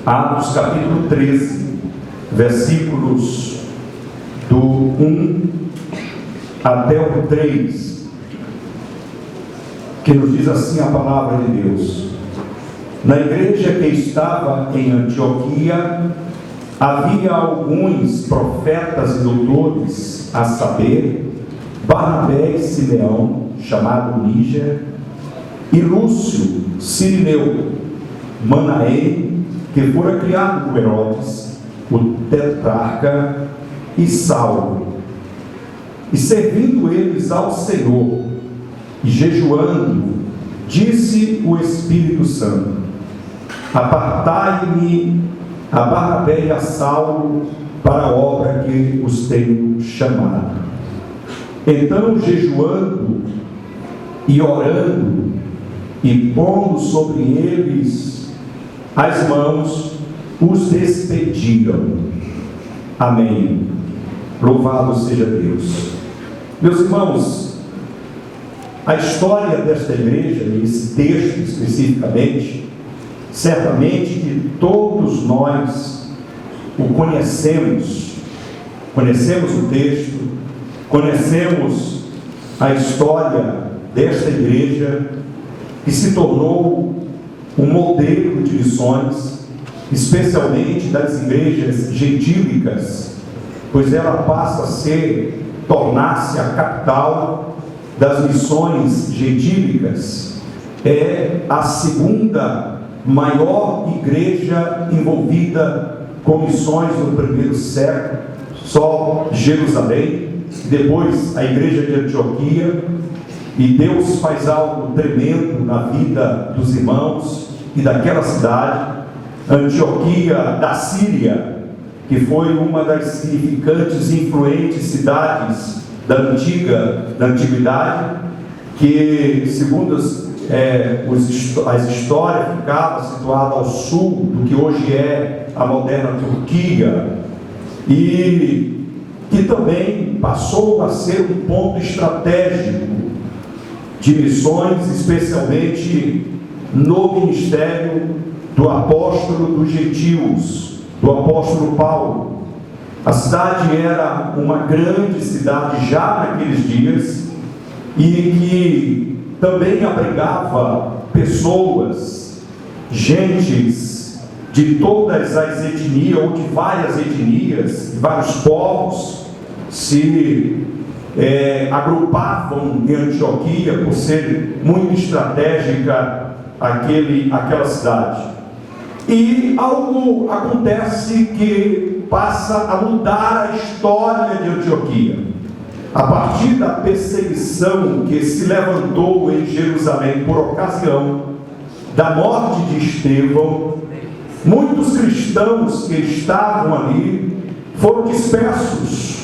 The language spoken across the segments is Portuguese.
Atos capítulo 13, versículos do 1 até o 3, que nos diz assim a palavra de Deus: Na igreja que estava em Antioquia, havia alguns profetas e doutores, a saber, Barnabé e Simeão, chamado Níger, e Lúcio, Cirineu, Manaém, que fora criado por Herodes, o tetrarca, e Saulo. E servindo eles ao Senhor, e jejuando, disse o Espírito Santo: Apartai-me a Barnabé e a Saulo para a obra que os tenho chamado. Então, jejuando e orando, e pondo sobre eles as mãos, os despediram. Amém. Louvado seja Deus. Meus irmãos, a história desta igreja, e esse texto especificamente, certamente que todos nós o conhecemos o texto, conhecemos a história desta igreja, que se tornou um modelo de missões, especialmente das igrejas gentílicas, pois ela passa a tornar-se a capital das missões gentílicas. É a segunda maior igreja envolvida com missões no primeiro século, só Jerusalém, depois a igreja de Antioquia, e Deus faz algo tremendo na vida dos irmãos e daquela cidade, Antioquia da Síria, que foi uma das significantes e influentes cidades da antiguidade, que, segundo as histórias, ficava situada ao sul do que hoje é a moderna Turquia, e que também passou a ser um ponto estratégico de missões, especialmente no ministério do apóstolo dos gentios, do apóstolo Paulo. A cidade era uma grande cidade já naqueles dias, e que também abrigava pessoas, gentes de todas as etnias, ou de várias etnias, de vários povos, se agrupavam em Antioquia por ser muito estratégica aquela cidade. E algo acontece que passa a mudar a história de Antioquia. A partir da perseguição que se levantou em Jerusalém por ocasião da morte de Estevão, muitos cristãos que estavam ali foram dispersos.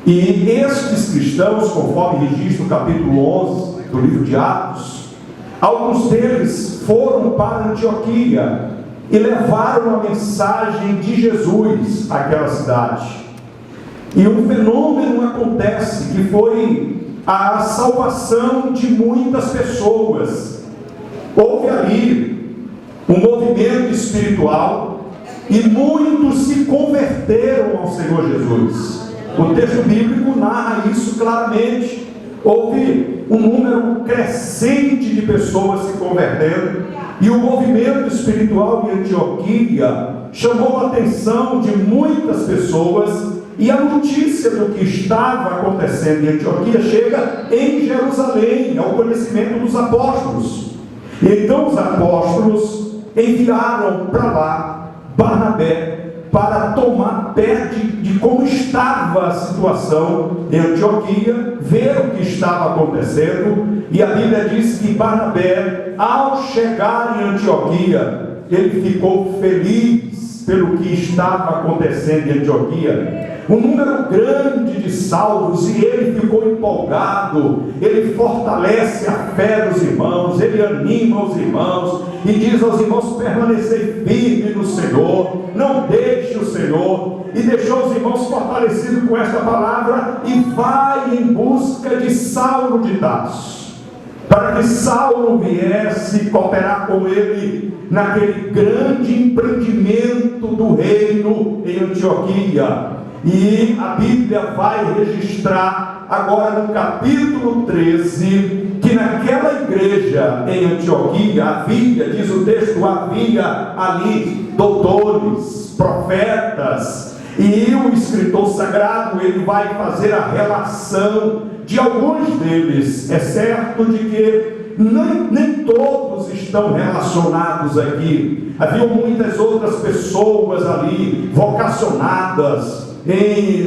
E estes cristãos, conforme registra o capítulo 11 do livro de Atos, alguns deles foram para Antioquia e levaram a mensagem de Jesus àquela cidade. E um fenômeno acontece, que foi a salvação de muitas pessoas. Houve ali um movimento espiritual e muitos se converteram ao Senhor Jesus. O texto bíblico narra isso claramente. Houve um número crescente de pessoas se convertendo, e o movimento espiritual de Antioquia chamou a atenção de muitas pessoas, e a notícia do que estava acontecendo em Antioquia chega em Jerusalém, ao conhecimento dos apóstolos. E então os apóstolos enviaram para lá Barnabé, para tomar pé de como estava a situação em Antioquia, ver o que estava acontecendo. E a Bíblia diz que Barnabé, ao chegar em Antioquia, ele ficou feliz pelo que estava acontecendo em Antioquia. Um número grande de salvos, e ele ficou empolgado. Ele fortalece a fé dos irmãos, ele anima os irmãos e diz aos irmãos: permanecer firme no Senhor, não deixe o Senhor. E deixou os irmãos fortalecidos com esta palavra, e vai em busca de Saulo de Tarso, para que Saulo viesse cooperar com ele naquele grande empreendimento do reino em Antioquia. E a Bíblia vai registrar agora no capítulo 13 que naquela igreja em Antioquia havia, diz o texto, havia ali doutores, profetas, e o escritor sagrado ele vai fazer a relação de alguns deles. É certo de que nem todos estão relacionados aqui. Havia muitas outras pessoas ali vocacionadas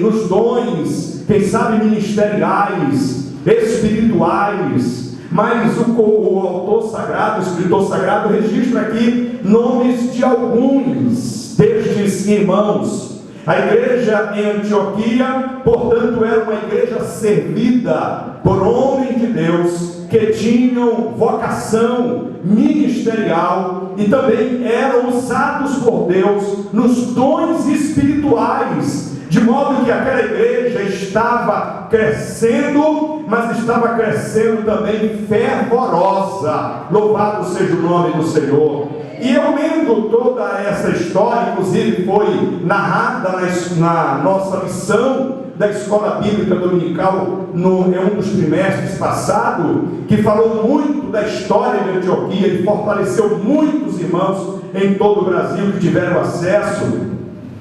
nos dons, quem sabe ministeriais, espirituais, mas o autor sagrado, o escritor sagrado, registra aqui nomes de alguns destes irmãos. A igreja em Antioquia, portanto, era uma igreja servida por homens de Deus que tinham vocação ministerial e também eram usados por Deus nos dons espirituais, de modo que aquela igreja estava crescendo, mas estava crescendo também fervorosa. Louvado seja o nome do Senhor. E eu lendo toda essa história, inclusive foi narrada na nossa lição da Escola Bíblica Dominical em um dos trimestres passado, que falou muito da história de Antioquia e fortaleceu muitos irmãos em todo o Brasil que tiveram acesso.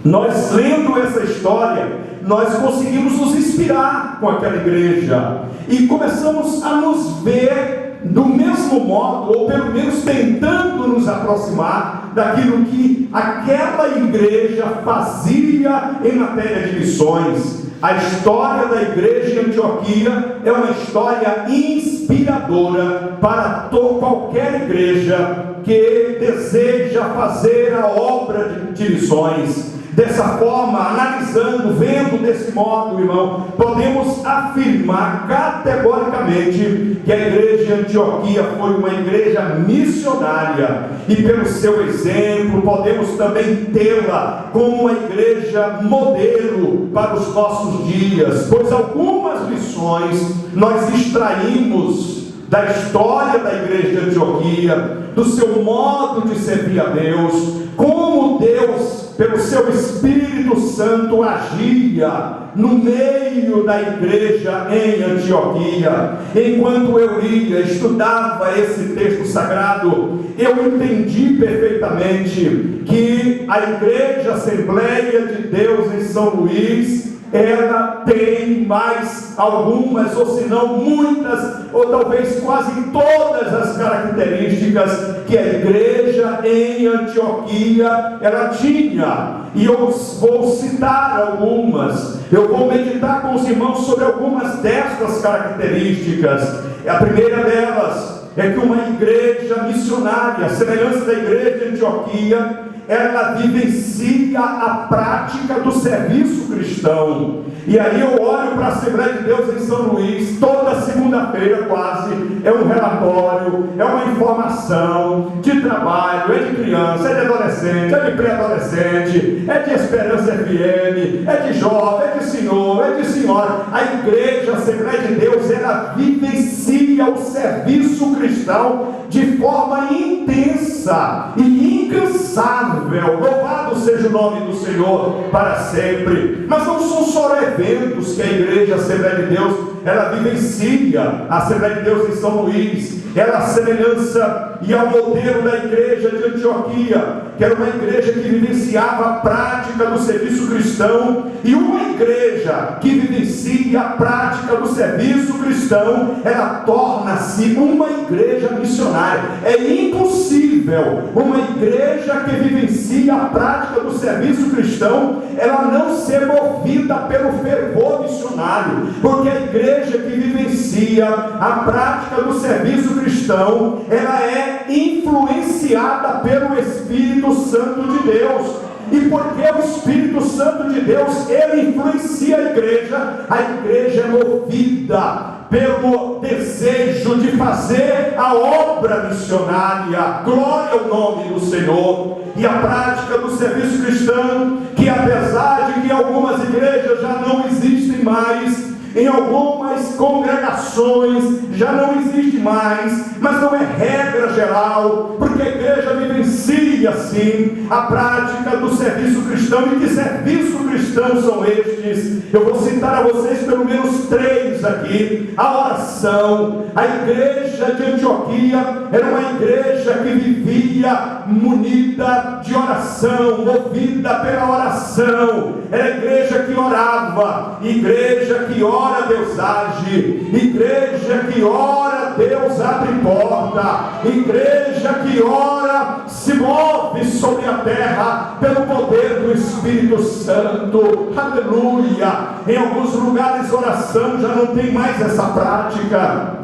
Nós lendo essa história, nós conseguimos nos inspirar com aquela igreja e começamos a nos ver do mesmo modo, ou pelo menos tentando nos aproximar daquilo que aquela igreja fazia em matéria de missões. A história da igreja em Antioquia é uma história inspiradora para qualquer igreja que deseja fazer a obra de missões. Dessa forma, analisando, vendo desse modo, irmão, podemos afirmar categoricamente que a igreja de Antioquia foi uma igreja missionária, e pelo seu exemplo podemos também tê-la como uma igreja modelo para os nossos dias, pois algumas lições nós extraímos da história da igreja de Antioquia, do seu modo de servir a Deus, como Deus, pelo seu Espírito Santo, agia no meio da igreja em Antioquia. Enquanto eu lia, estudava esse texto sagrado, eu entendi perfeitamente que a Igreja Assembleia de Deus em São Luís, ela tem mais algumas, ou se não muitas, ou talvez quase todas as características que a igreja em Antioquia ela tinha. E eu vou citar algumas, eu vou meditar com os irmãos sobre algumas destas características. A primeira delas é que uma igreja missionária, a semelhança da igreja de Antioquia, ela vivencia a prática do serviço cristão. E aí eu olho para a Assembleia de Deus em São Luís, toda segunda-feira quase, é um relatório, é uma informação de trabalho, é de criança, é de adolescente, é de pré-adolescente, é de Esperança FM, é de jovem, é de senhor, é de senhora. A igreja, a Assembleia de Deus, ela vivencia o serviço cristão de forma intensa e incansável. Louvado seja o nome do Senhor para sempre. Mas não são só eventos que a igreja, a Assembleia de Deus, ela vivencia. A Assembleia de Deus em São Luís, ela a semelhança e ao modelo da igreja de Antioquia, que era uma igreja que vivenciava a prática do serviço cristão. E uma igreja que vivencia a prática do serviço cristão, ela torna-se uma igreja missionária. É impossível uma igreja que vivencia a prática do serviço cristão, ela não ser movida pelo fervor missionário, porque a igreja que vivencia a prática do serviço cristão, ela é influenciada pelo Espírito Santo de Deus. E porque o Espírito Santo de Deus, ele influencia a igreja é movida pelo desejo de fazer a obra missionária. Glória ao nome do Senhor. E a prática do serviço cristão, que apesar de que algumas igrejas já não existem mais, em em algumas congregações já não existe mais, mas não é regra geral, porque a igreja vivencia sim a prática do serviço cristão. E que serviço cristão são estes? Eu vou citar a vocês pelo menos 3 aqui. A oração. A igreja de Antioquia era uma igreja que vivia munida de oração, movida pela oração. Era a igreja que orava. Igreja que ora, Deus age. Igreja que ora, Deus abre porta. Igreja que ora, se move sobre a terra pelo poder do Espírito Santo. Aleluia. Em alguns lugares oração já não tem mais essa prática.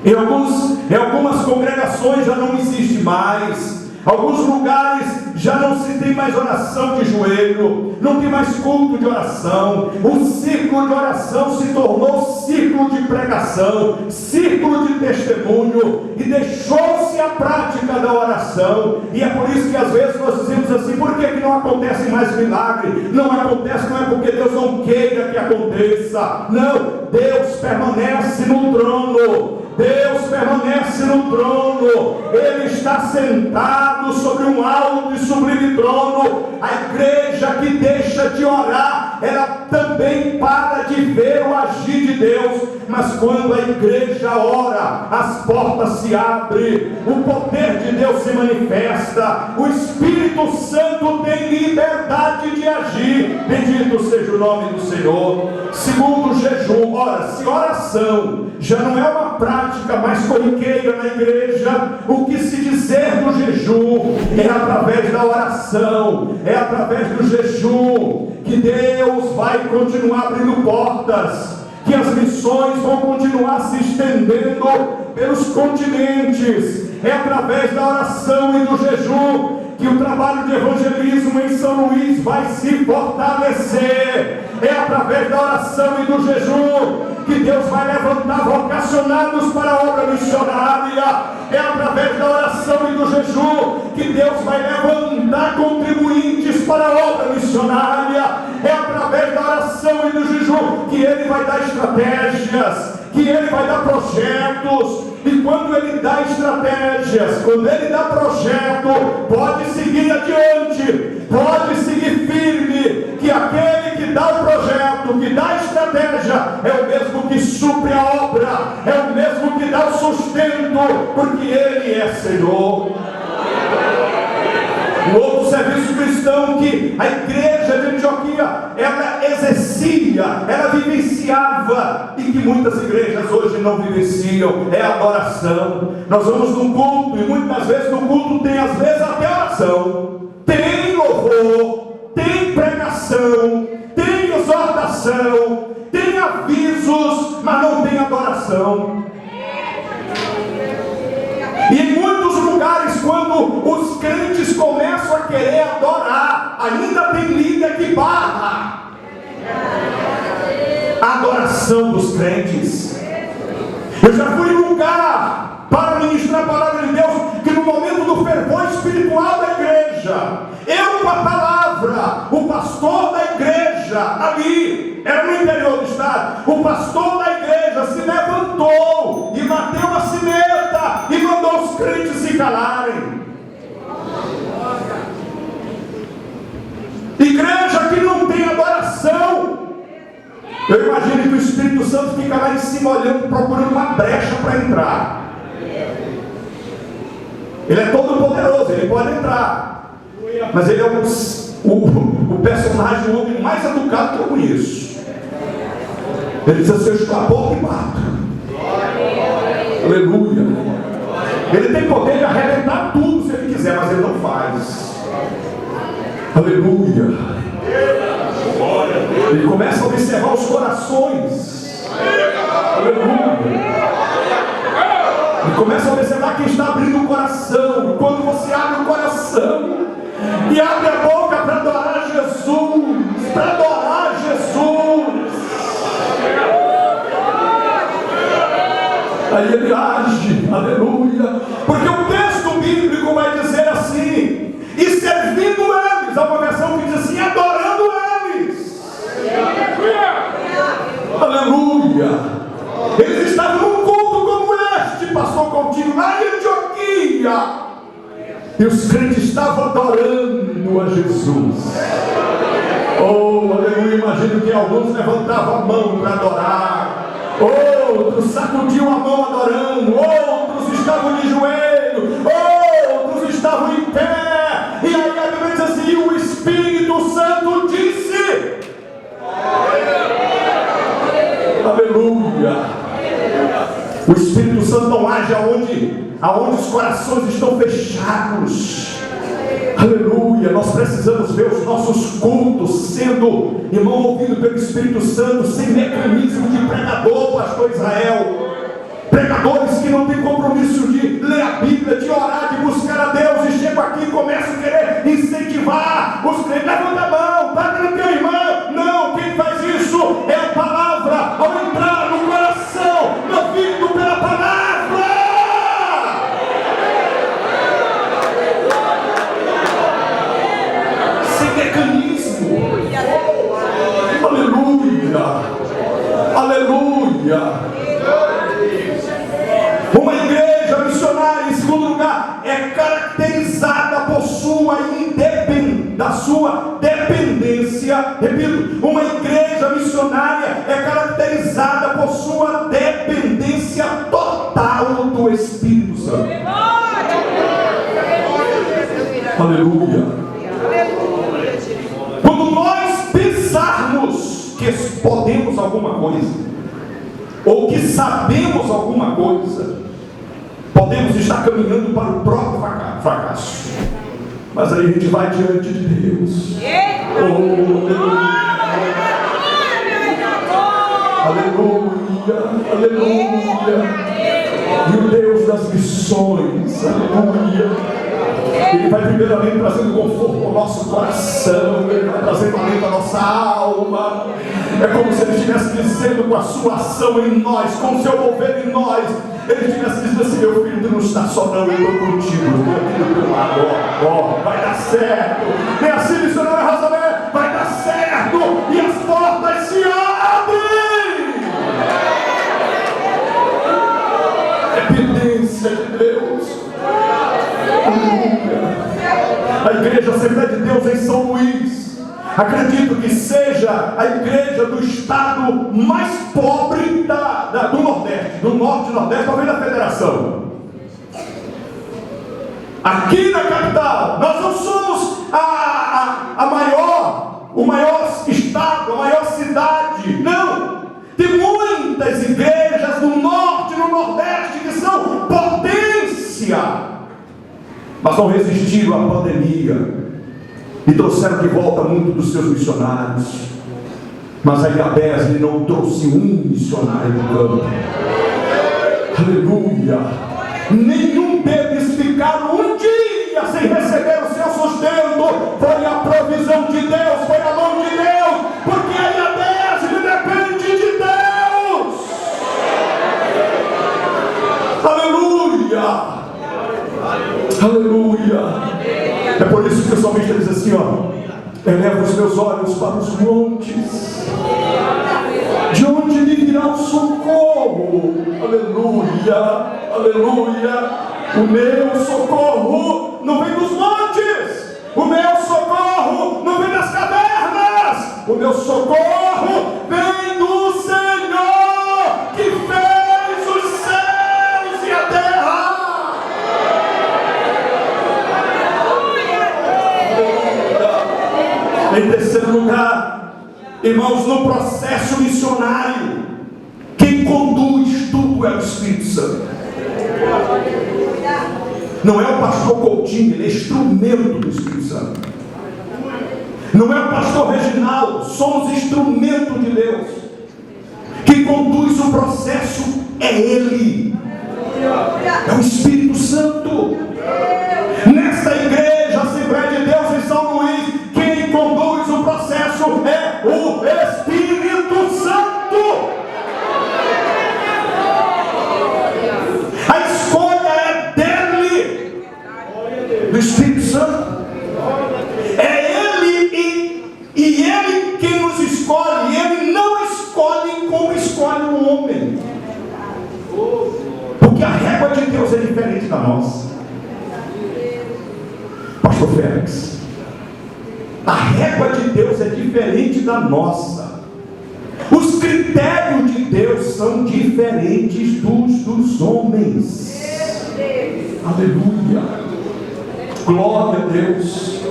Em algumas congregações já não existe mais. Alguns lugares já não se tem mais oração de joelho, não tem mais culto de oração. O círculo de oração se tornou círculo de pregação, círculo de testemunho, e deixou-se a prática da oração. E é por isso que às vezes nós dizemos assim: por que não acontece mais milagre? Não acontece, não é porque Deus não queira que aconteça. Não, Deus permanece no trono. Deus permanece no trono. Ele está sentado sobre um alto e sublime trono. A igreja que deixa de orar, ela também para de ver o agir de Deus. Mas quando a igreja ora, as portas se abrem, o poder de Deus se manifesta, o Espírito Santo tem liberdade de agir. Bendito seja o nome do Senhor. Segundo, jejum. Ora, se oração já não é uma prática mais corriqueira na igreja, o que se dizer do jejum é através da oração, é através do jejum que Deus vai continuar abrindo portas, que as missões vão continuar se estendendo pelos continentes. É através da oração e do jejum que o trabalho de evangelismo em São Luís vai se fortalecer. É através da oração e do jejum que Deus vai levantar vocacionados para a obra missionária. É através da oração e do jejum que Deus vai levantar contribuintes para a obra missionária. É através da oração e do jejum que Ele vai dar estratégias, que Ele vai dar projetos. E quando Ele dá estratégias, quando Ele dá projeto, pode seguir adiante, pode seguir firme, que aquele que dá o projeto, que dá a estratégia, é o mesmo que supre a obra, é o mesmo que dá o sustento, porque Ele é Senhor. Um outro serviço cristão que a igreja de Antioquia, ela exercia, ela vivenciava, e que muitas igrejas hoje não vivenciam, é a adoração. Nós vamos num culto, e muitas vezes no culto tem às vezes até oração, tem louvor, tem pregação, tem exortação, tem avisos, mas não tem adoração. E em muitos lugares, quando os crentes começam a querer adorar, ainda tem líder que barra a adoração dos crentes. Eu já fui em lugar para ministrar a palavra de Deus, que no momento do fervor espiritual da igreja, eu com a palavra, o pastor da igreja, ali, era no interior do estado, o pastor da igreja se levantou e bateu uma sineta e mandou os crentes se calarem. Igreja que não tem adoração, eu imagino que o Espírito Santo fica lá em cima olhando, procurando uma brecha para entrar. Ele é todo poderoso, ele pode entrar, mas ele é o personagem, o homem mais educado que eu conheço. Ele diz assim: eu estou à porta e bato. Aleluia. Ele tem poder de arrebentar tudo se ele quiser, mas ele não faz. Aleluia. Ele começa a observar os corações. Aleluia. Ele começa a observar quem está abrindo o coração. E quando você abre o coração e abre a boca para adorar Jesus, para adorar Jesus, aí ele age. Aleluia. Porque o texto bíblico vai dizer assim: e servindo eles. Há uma versão que diz assim: adorando eles. Aleluia. adorando a Jesus. Oh, aleluia. Imagino que alguns levantavam a mão para adorar, outros sacudiam a mão adorando, outros estavam de joelho, outros estavam em pé. E aí a Bíblia diz assim: o Espírito Santo disse. Aleluia. O Espírito Santo não age aonde os corações estão fechados. Aleluia. Nós precisamos ver os nossos cultos sendo, irmão, ouvido pelo Espírito Santo, sem mecanismo de pregador, pastor Israel. Pregadores que não têm compromisso de ler a Bíblia, de orar, de buscar a Deus, e chegam aqui e começam a querer incentivar os crentes. Levanta a mão, bate no teu irmão. Não, quem faz isso é a palavra, ao entrar no coração, movido pela palavra. Sem mecanismo. Aleluia. Aleluia. Uma igreja missionária, em segundo lugar, é caracterizada por da sua dependência. Repito, uma igreja missionária é caracterizada por sua dependência total do Espírito Santo. Aleluia. Quando nós pensarmos que podemos alguma coisa, ou que sabemos alguma coisa, podemos estar caminhando para o próprio fracasso. Mas aí a gente vai diante de Deus. Aleluia, aleluia. E o Deus das missões, aleluia, Ele vai primeiramente trazendo conforto ao nosso coração, Ele vai trazendo alento à nossa alma. É como se Ele estivesse dizendo, com a sua ação em nós, com o seu mover em nós, Ele estivesse dizendo assim: meu filho, tu não está só não, eu estou contigo, eu estou aqui do teu lado, vai dar certo. É assim, missionário Razamé, vai dar certo, e as portas se abrem. Dependência de Deus. A igreja Assembleia de Deus em São Luís, acredito que seja a igreja do estado mais pobre do Nordeste, do Norte e Nordeste, talvez da Federação. Aqui na capital, nós não somos o maior estado, a maior cidade, não. Tem muitas igrejas no Norte e no Nordeste que são potência, mas não resistiram à pandemia e trouxeram de volta muito dos seus missionários. Mas a Ilhabese não trouxe um missionário do campo. Aleluia. Nenhum deles ficaram um dia sem receber o seu sustento. Foi a provisão de Deus, foi a mão de Deus, porque a Ilhabese depende de Deus. Aleluia. Aleluia. É por isso que o salmista diz assim, eleva os meus olhos para os montes, de onde me virá o socorro. Aleluia, aleluia. O meu socorro não vem dos montes, o meu socorro não vem das cavernas, o meu socorro vem do Senhor que fez os céus e a terra. Em terceiro lugar, irmãos, no processo missionário, quem conduz tudo é o Espírito Santo. Não é o pastor Coutinho, ele é instrumento do Espírito Santo. Não é o pastor Reginaldo, somos instrumento de Deus. Quem conduz o processo é Ele, é o Espírito Santo. Nesta igreja, Assembleia de Deus em São Luís, quem conduz o processo é o Espírito Santo. A escolha é dele, do Espírito Santo. É Ele e Ele quem nos escolhe. Ele não escolhe como escolhe o homem, porque a régua de Deus é diferente da nossa. Pastor Félix, a régua de Deus é diferente da nossa. Os critérios de Deus são diferentes dos homens. Aleluia. Glória a Deus.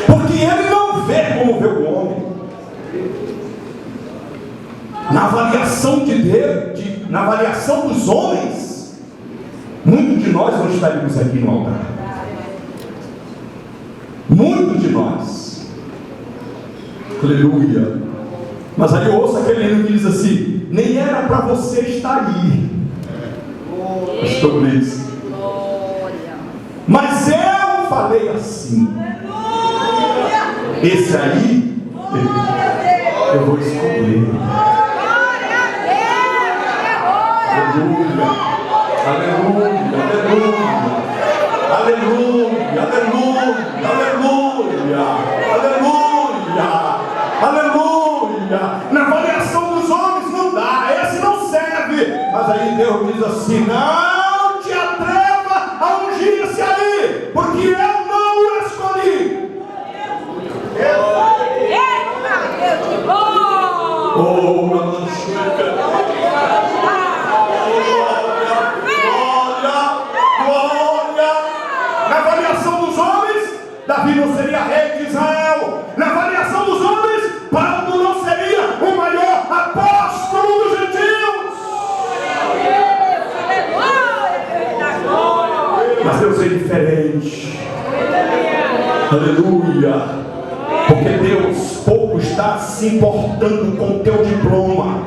Porque Ele não vê como vê o homem. Na avaliação de Deus, na avaliação dos homens, muitos de nós não estaríamos aqui no altar. Muitos de nós. Aleluia. Mas aí eu ouço aquele hino que diz assim: nem era para você estar aí, pastor Luiz, mas eu falei assim. Esse aí eu vou escolher. Aleluia, aleluia, aleluia, aleluia, aleluia, aleluia, aleluia. Na avaliação dos homens não dá, esse não serve. Mas aí Deus diz assim: não te atreva a ungir-se ali, porque eu não o escolhi. Oh, na avaliação dos homens, Davi não seria rei de Israel. Na avaliação dos homens, Paulo não seria o maior apóstolo dos gentios. Mas Deus é diferente. Aleluia. Porque Deus pouco está se importando com o teu diploma,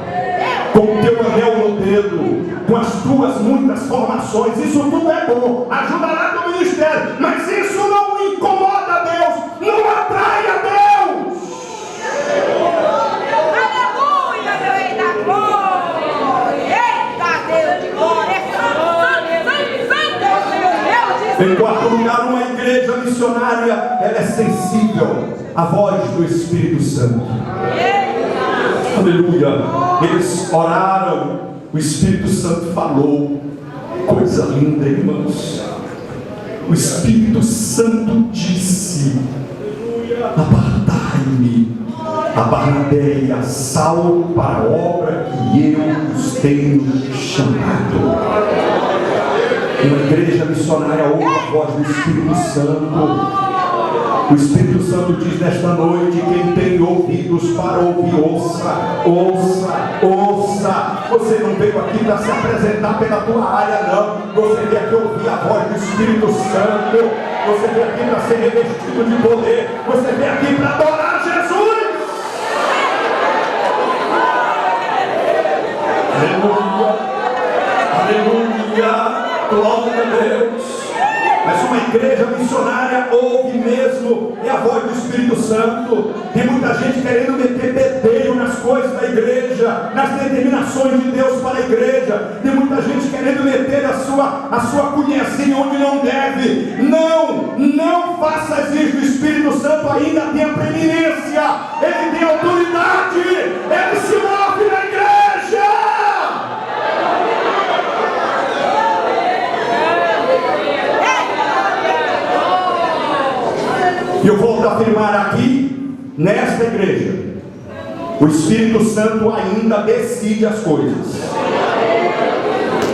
com o teu anel no dedo, com as tuas muitas formações. Isso tudo é bom, ajudará no ministério, mas isso não incomoda a Deus, não atrai a Deus. Aleluia, meu rei da glória. Eita, Deus de glória. Em quarto lugar, uma igreja missionária, ela é sensível à voz do Espírito Santo. Aleluia. Eles oraram, o Espírito Santo falou. Coisa linda, irmãos. O Espírito Santo disse: apartai-me a Barnabé e a Saulo para a obra que eu os tenho chamado. Uma igreja missionária ouve a voz do Espírito Santo. O Espírito Santo diz nesta noite: quem tem ouvidos para ouvir, ouça, ouça, ouça. Você não veio aqui para se apresentar pela tua área, não. Você veio aqui ouvir a voz do Espírito Santo. Você veio aqui para ser revestido de poder. Você veio aqui para adorar Jesus. Aleluia, aleluia, glória a Deus. Mas uma igreja missionária ouve mesmo, é a voz do Espírito Santo. Tem muita gente querendo meter bedelho nas coisas da igreja, nas determinações de Deus para a igreja. Tem muita gente querendo meter a sua cunhazinha onde não deve. Não faça isso. O Espírito Santo ainda tem a preeminência, ele tem autoridade, ele se move na igreja. E eu volto a afirmar aqui, nesta igreja, o Espírito Santo ainda decide as coisas.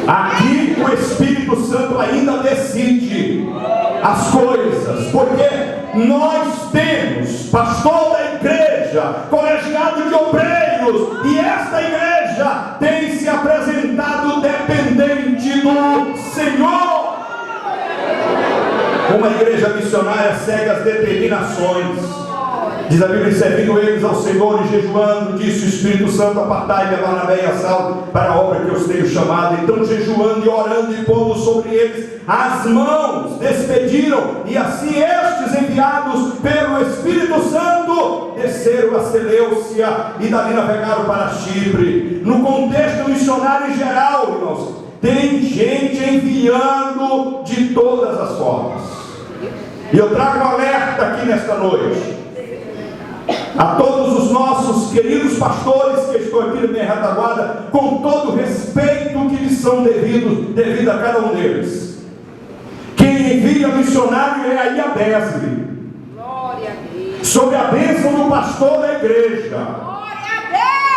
Aqui o Espírito Santo ainda decide as coisas, porque nós temos pastor da igreja, colegiado de obreiros, e esta igreja tem se apresentado dependente do Senhor. Uma igreja missionária segue as determinações. Diz a Bíblia: servindo eles ao Senhor e jejuando, disse o Espírito Santo: apartai-me a Barnabé e a Saulo para a obra que eu os tenho chamado. Então, jejuando e orando e pondo sobre eles as mãos, despediram, e assim estes, enviados pelo Espírito Santo, desceram a Seleucia e dali navegaram para Chipre. No contexto missionário em geral, irmãos, tem gente enviando de todas as formas. E eu trago um alerta aqui nesta noite a todos os nossos queridos pastores que estão aqui na minha retaguarda, com todo o respeito que lhes são devido a cada um deles. Quem envia missionário é a IABESB. sobre a bênção do pastor da igreja.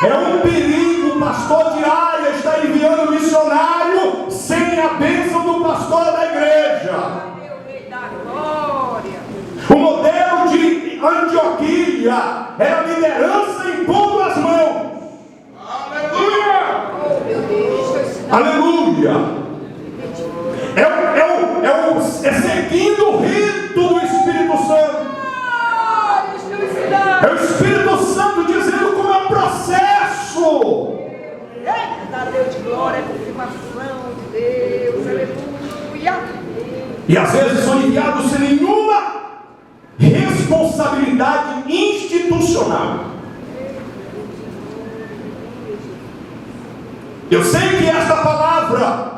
É um perigo o pastor de área estar enviando missionário sem a bênção do pastor da igreja. O modelo de Antioquia era Liderança impondo as mãos. Aleluia! É seguindo o rito do Espírito Santo. É o Espírito Santo dizendo como é o processo. Eita, Deus de glória, confirmação de Deus, aleluia. E às vezes são enviados sem nenhuma responsabilidade institucional. Eu sei que esta palavra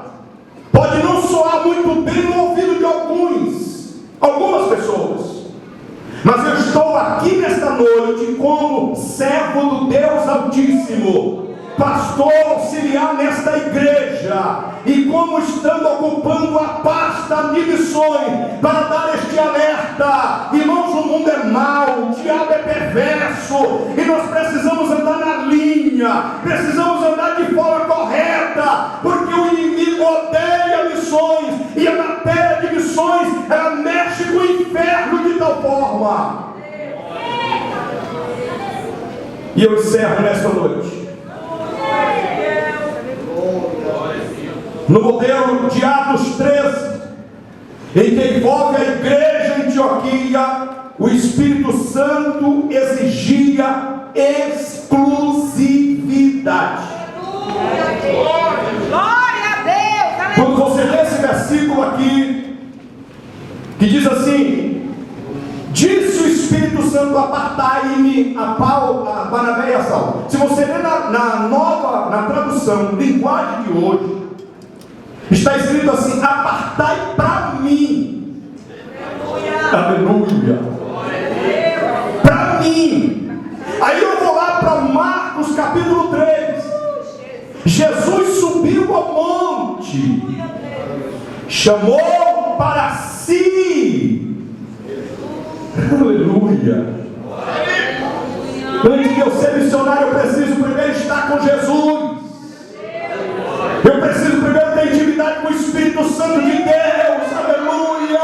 pode não soar muito bem no ouvido de algumas pessoas, mas eu estou aqui nesta noite como servo do Deus Altíssimo, pastor auxiliar nesta igreja, e como estando ocupando a pasta de missões para dar este alerta. Irmãos, o mundo é mau, o diabo é perverso, e nós precisamos andar na linha, precisamos andar de forma correta, porque o inimigo odeia missões, e a matéria de missões, ela mexe com o inferno de tal forma. E eu encerro nesta noite no modelo de Atos 13, em que envolve a igreja em Antioquia. O Espírito Santo exigia exclusividade. Glória a Deus! Quando você lê esse versículo aqui, que diz assim: disse o Espírito Santo, apartai-me a Paulo, a Barnabé e a Saulo. Se você ler na tradução, linguagem de hoje, está escrito assim: apartai para mim. Aleluia. Para mim. Aí eu vou lá para Marcos capítulo 3. Jesus subiu ao monte, chamou para si. Aleluia. Antes de eu ser missionário, eu preciso primeiro estar com Jesus. Eu preciso primeiro ter intimidade com o Espírito Santo de Deus. Aleluia.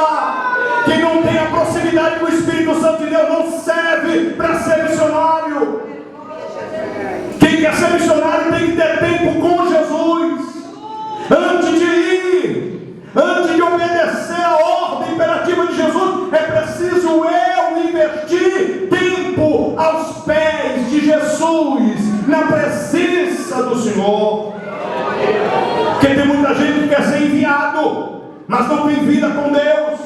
Quem não tem a proximidade com o Espírito Santo de Deus não serve para ser missionário. Quem quer ser missionário tem que ter tempo com Jesus. Antes de ir, antes de obedecer a ordem imperativa de Jesus, é preciso eu investir tempo aos pés de Jesus, na presença do Senhor. Porque tem muita gente que quer ser enviado, mas não tem vida com Deus.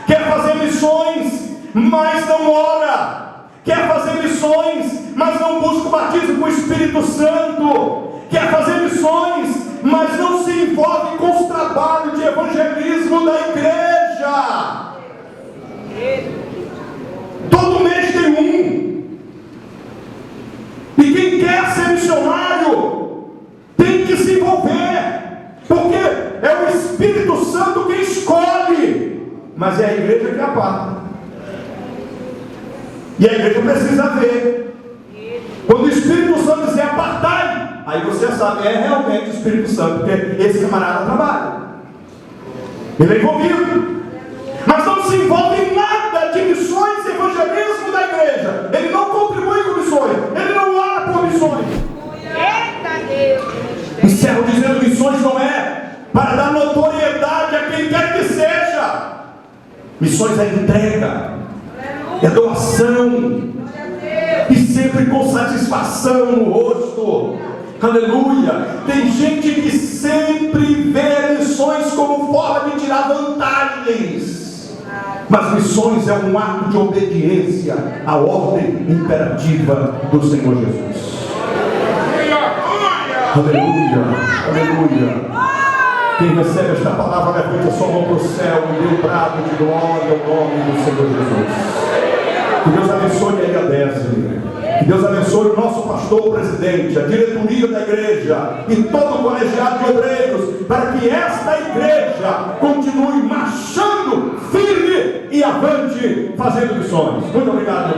Quer fazer missões, mas não ora. Quer fazer missões, mas não busca o batismo com o Espírito Santo. Quer fazer missões, mas não se envolve com os trabalhos de evangelismo da igreja. Todo mês tem um. E quem quer ser missionário tem que se envolver, porque é o Espírito Santo que escolhe, mas é a igreja que aparta. E a igreja precisa ver. Quando o Espírito Santo dizer apartai, aí você sabe, é realmente o Espírito Santo, porque esse camarada trabalha, ele é envolvido, mas não se envolve em nada de missões e evangelismo da igreja. Ele não contribui com missões, ele não ora por missões. Eita Deus! Encerro dizendo: missões não é para dar notoriedade a quem quer que seja. Missões é entrega, é doação, e sempre com satisfação no rosto. Aleluia. Tem gente que sempre vê missões como forma de tirar vantagens, mas missões é um ato de obediência à ordem imperativa do Senhor Jesus. Aleluia, aleluia. Quem recebe esta palavra, levanta a sua mão para o céu e dê um brado de glória ao nome do Senhor Jesus. Que Deus abençoe a Eliadese. Que Deus abençoe o nosso pastor presidente, a diretoria da igreja e todo o colegiado de obreiros, para que esta igreja continue marchando firme e avante, fazendo missões. Muito obrigado.